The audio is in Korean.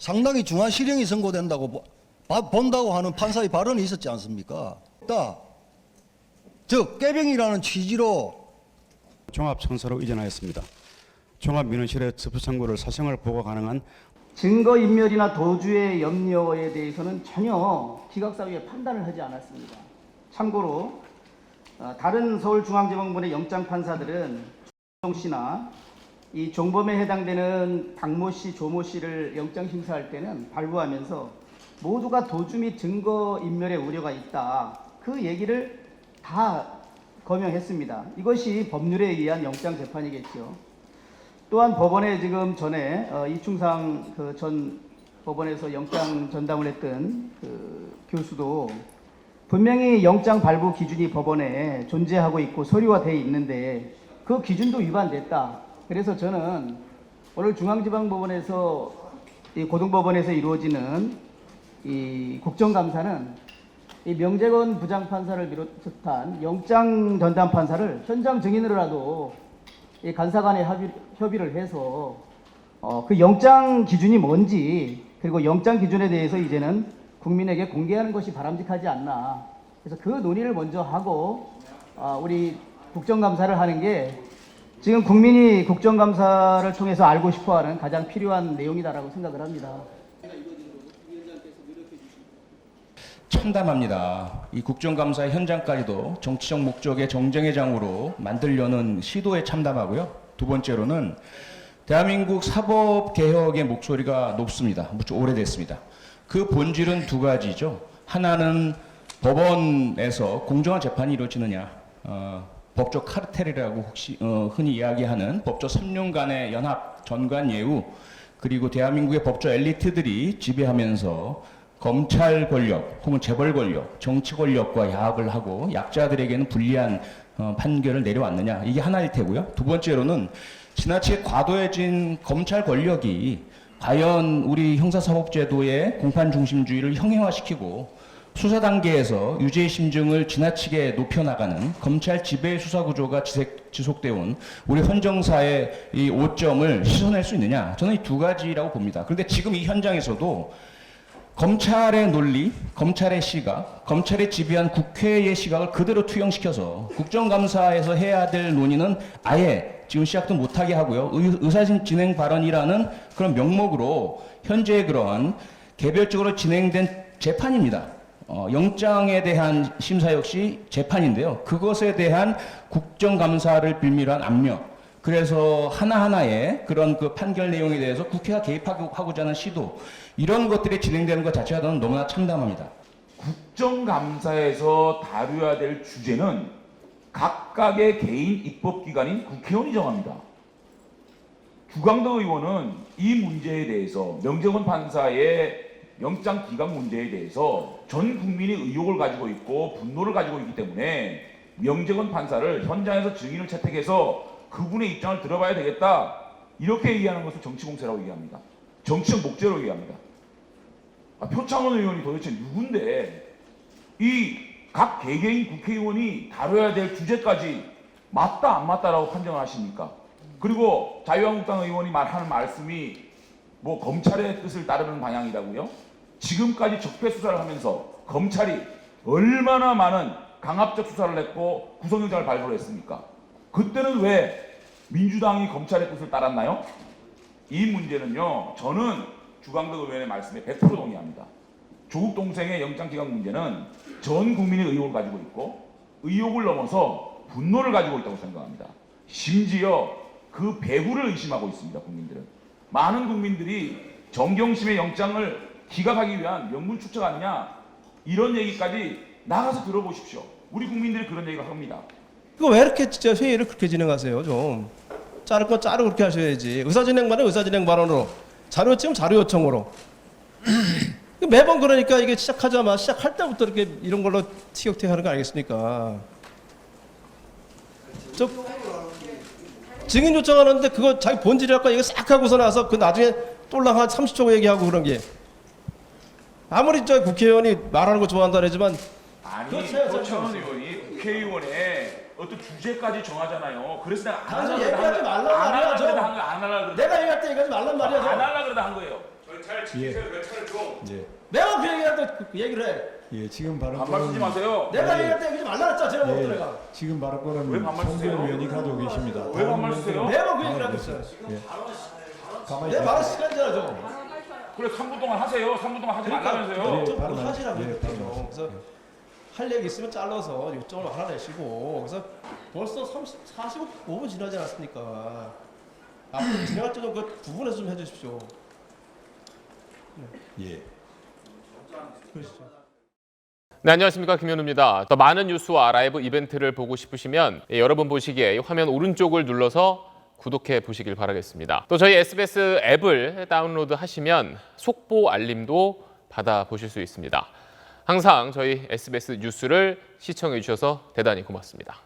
상당히 중한 실형이 선고된다고 본다고 하는 판사의 발언이 있었지 않습니까? 즉 깨병이라는 취지로 종합청사로 이전하였습니다. 종합민원실의 접수청구를 사생활 보고 가능한 증거인멸이나 도주의 염려에 대해서는 전혀 기각사유에 판단을 하지 않았습니다. 참고로 다른 서울중앙지방법원의 영장판사들은 종 씨나 이 종범에 해당되는 박모 씨, 조모 씨를 영장심사할 때는 발부하면서 모두가 도주 및 증거인멸의 우려가 있다. 그 얘기를 다 거명했습니다. 이것이 법률에 의한 영장재판이겠죠. 또한 법원에 지금 전에 이충상 전 법원에서 영장 전담을 했던 교수도 분명히 영장 발부 기준이 법원에 존재하고 있고 서류화되어 있는데 그 기준도 위반됐다. 그래서 저는 오늘 중앙지방법원에서 이 고등법원에서 이루어지는 이 국정감사는 이 명재건 부장판사를 비롯한 영장 전담 판사를 현장 증인으로라도 이 간사간에 협의를 해서 그 영장 기준이 뭔지 그리고 영장 기준에 대해서 이제는 국민에게 공개하는 것이 바람직하지 않나. 그래서 그 논의를 먼저 하고 우리 국정감사를 하는 게 지금 국민이 국정감사를 통해서 알고 싶어하는 가장 필요한 내용이다라고 생각을 합니다. 참담합니다. 이 국정감사 현장까지도 정치적 목적의 정쟁의 장으로 만들려는 시도에 참담하고요. 두 번째로는 대한민국 사법개혁의 목소리가 높습니다. 무척 오래됐습니다. 그 본질은 두 가지죠. 하나는 법원에서 공정한 재판이 이루어지느냐, 법적 카르텔이라고 혹시 흔히 이야기하는 법조 3륜간의 연합, 전관 예우, 그리고 대한민국의 법조 엘리트들이 지배하면서 검찰 권력 혹은 재벌 권력, 정치 권력과 야합을 하고 약자들에게는 불리한 판결을 내려왔느냐, 이게 하나일 테고요. 두 번째로는 지나치게 과도해진 검찰 권력이 과연 우리 형사사법제도의 공판중심주의를 형해화시키고 수사 단계에서 유죄의 심증을 지나치게 높여나가는 검찰 지배 수사 구조가 지속되어 온 우리 헌정사의 이 오점을 씻어낼 수 있느냐, 저는 이 두 가지라고 봅니다. 그런데 지금 이 현장에서도 검찰의 논리, 검찰의 시각, 검찰의 지배한 국회의 시각을 그대로 투영시켜서 국정감사에서 해야 될 논의는 아예 지금 시작도 못하게 하고요. 의사진행 발언이라는 그런 명목으로 현재 그런 개별적으로 진행된 재판입니다. 영장에 대한 심사 역시 재판인데요. 그것에 대한 국정감사를 빌미로 한 압력, 그래서 하나하나의 그런 그 판결 내용에 대해서 국회가 개입하고자 하는 시도, 이런 것들이 진행되는 것 자체가 저는 너무나 참담합니다. 국정감사에서 다루어야 될 주제는 각각의 개인 입법기관인 국회의원이 정합니다. 주광덕 의원은 이 문제에 대해서, 명재건 판사의 영장 기각 문제에 대해서 전 국민이 의혹을 가지고 있고 분노를 가지고 있기 때문에 명재건 판사를 현장에서 증인을 채택해서 그분의 입장을 들어봐야 되겠다, 이렇게 얘기하는 것을 정치공세라고 얘기합니다. 정치적 목재로 얘기합니다. 표창원 의원이 도대체 누군데 이 각 개개인 국회의원이 다뤄야 될 주제까지 맞다 안 맞다라고 판정을 하십니까? 그리고 자유한국당 의원이 하는 말씀이 뭐 검찰의 뜻을 따르는 방향이라고요? 지금까지 적폐 수사를 하면서 검찰이 얼마나 많은 강압적 수사를 했고 구속영장을 발부를 했습니까? 그때는 왜 민주당이 검찰의 뜻을 따랐나요? 이 문제는요, 저는 주광덕 의원의 말씀에 100% 동의합니다. 조국 동생의 영장 기각 문제는 전 국민의 의혹을 가지고 있고 의혹을 넘어서 분노를 가지고 있다고 생각합니다. 심지어 그 배후를 의심하고 있습니다. 국민들은. 많은 국민들이 정경심의 영장을 기각하기 위한 명분 축적 아니냐, 이런 얘기까지 나가서 들어보십시오. 우리 국민들이 그런 얘기를 합니다. 그거 왜 이렇게 진짜 회의를 그렇게 진행하세요? 좀 자를 건 자르고 그렇게 하셔야지. 의사진행반은 의사진행 발언으로, 자료 요청은 자료 요청으로. 매번 그러니까 이게 시작할 때부터 이렇게 이런 걸로 티격태격하는 거 아니겠습니까? 저 증인 요청하는데 그거 자기 본질이랄까 이거 싹 하고서 나서 그 나중에 똘랑 한 30초 얘기하고 그런 게, 아무리 저 국회의원이 말하는 거 좋아한다 그러지만, 아니, 표창원 의원이 국회의원의 어떤 주제까지 정하잖아요. 그래서 내가 얘기하지 말란 말이야. 안 하려고 내가 얘기할 때 얘기하지 말란 말이야. 안 하려고 그러다 한 거예요. 잘 지키세요. 절차를 좀. 예, 내가 그 얘기할 때 얘기를 해. 예, 지금 발언 반말 쓰지 마세요. 내가 얘기할 때 얘기 좀 말라 했잖아. 제가 못 예, 들어가. 지금 발언권은 왜 반말 쓰세요? 송변 의원이 가지고 계십니다. 왜 반말 쓰세요? 매번 그 얘기를 하고 있어요. 가만히 내 계세요. 말을 시간이잖아 좀. 그래 3분 동안 하세요. 3분 동안 하지 말라면서요. 예, 좀 발언- 하시라고 예, 좀. 발언- 그래서 할 얘기 있으면 잘라서 요점을 알아내시고 그래서 벌써 45분 지나지 않았습니까? 앞으로 진행할 때는 그 부분에서 좀 해주십시오. 예. 그러시죠. 네, 안녕하십니까. 김현우입니다. 더 많은 뉴스와 라이브 이벤트를 보고 싶으시면 여러분 보시기에 화면 오른쪽을 눌러서 구독해 보시길 바라겠습니다. 또 저희 SBS 앱을 다운로드 하시면 속보 알림도 받아보실 수 있습니다. 항상 저희 SBS 뉴스를 시청해 주셔서 대단히 고맙습니다.